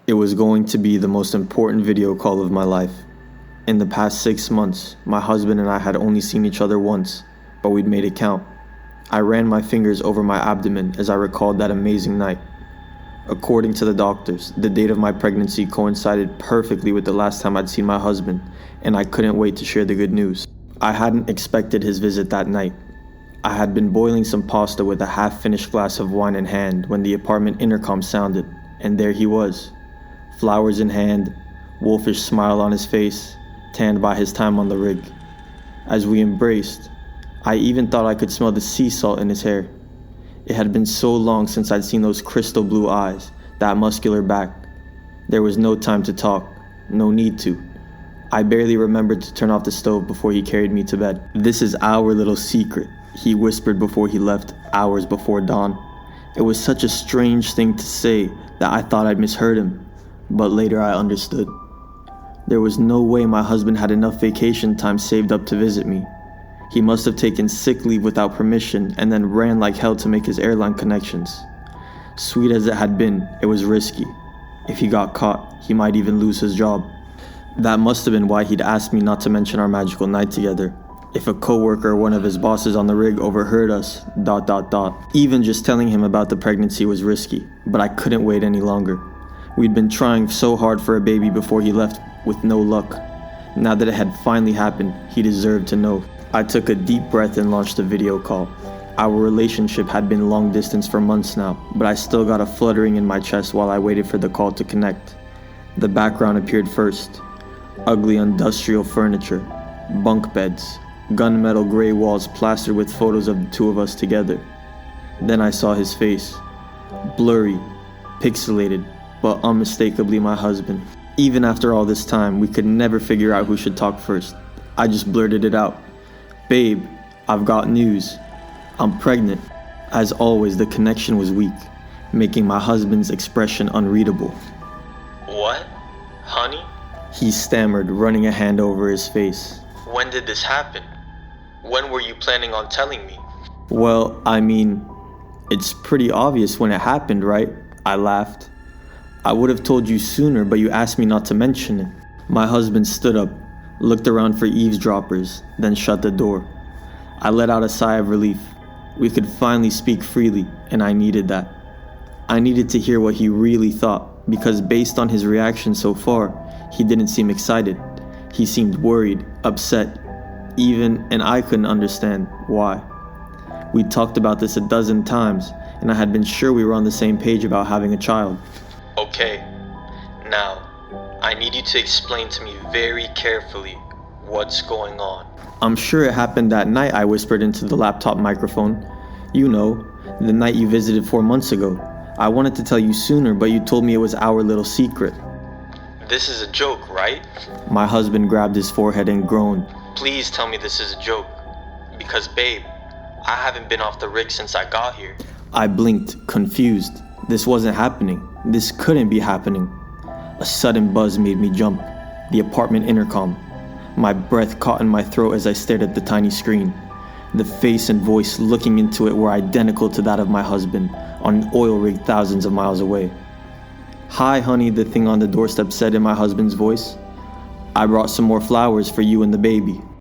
It was going to be the most important video call of my life. In the past 6 months, my husband and I had only seen each other once, but we'd made it count. I ran my fingers over my abdomen as I recalled that amazing night. According to the doctors, the date of my pregnancy coincided perfectly with the last time I'd seen my husband, and I couldn't wait to share the good news. I hadn't expected his visit that night. I had been boiling some pasta with a half-finished glass of wine in hand when the apartment intercom sounded, and there he was. Flowers in hand, wolfish smile on his face, tanned by his time on the rig. As we embraced, I even thought I could smell the sea salt in his hair. It had been so long since I'd seen those crystal blue eyes, that muscular back. There was no time to talk, no need to. I barely remembered to turn off the stove before he carried me to bed. "This is our little secret," he whispered before he left, hours before dawn. It was such a strange thing to say that I thought I'd misheard him, but later I understood. There was no way my husband had enough vacation time saved up to visit me. He must have taken sick leave without permission and then ran like hell to make his airline connections. Sweet as it had been, it was risky. If he got caught, he might even lose his job. That must have been why he'd asked me not to mention our magical night together. If a coworker or one of his bosses on the rig overheard us, ... Even just telling him about the pregnancy was risky, but I couldn't wait any longer. We'd been trying so hard for a baby before he left with no luck. Now that it had finally happened, he deserved to know. I took a deep breath and launched a video call. Our relationship had been long distance for months now, but I still got a fluttering in my chest while I waited for the call to connect. The background appeared first. Ugly industrial furniture, bunk beds, gunmetal gray walls plastered with photos of the two of us together. Then I saw his face. Blurry, pixelated, but unmistakably my husband. Even after all this time, we could never figure out who should talk first. I just blurted it out. "Babe, I've got news. I'm pregnant." As always, the connection was weak, making my husband's expression unreadable. "What? Honey?" He stammered, running a hand over his face. "When did this happen? When were you planning on telling me?" "Well, I mean, it's pretty obvious when it happened, right?" I laughed. "I would have told you sooner, but you asked me not to mention it." My husband stood up, looked around for eavesdroppers, then shut the door. I let out a sigh of relief. We could finally speak freely, and I needed that. I needed to hear what he really thought, because based on his reaction so far, he didn't seem excited. He seemed worried, upset, and I couldn't understand why. We talked about this a dozen times, and I had been sure we were on the same page about having a child. "Okay, now, I need you to explain to me very carefully what's going on." "I'm sure it happened that night," I whispered into the laptop microphone. "You know, the night you visited 4 months ago. I wanted to tell you sooner, but you told me it was our little secret." "This is a joke, right?" My husband grabbed his forehead and groaned. "Please tell me this is a joke. Because babe, I haven't been off the rig since I got here." I blinked, confused. This wasn't happening. This couldn't be happening. A sudden buzz made me jump. The apartment intercom. My breath caught in my throat as I stared at the tiny screen. The face and voice looking into it were identical to that of my husband, on an oil rig thousands of miles away. "Hi, honey," the thing on the doorstep said in my husband's voice. "I brought some more flowers for you and the baby."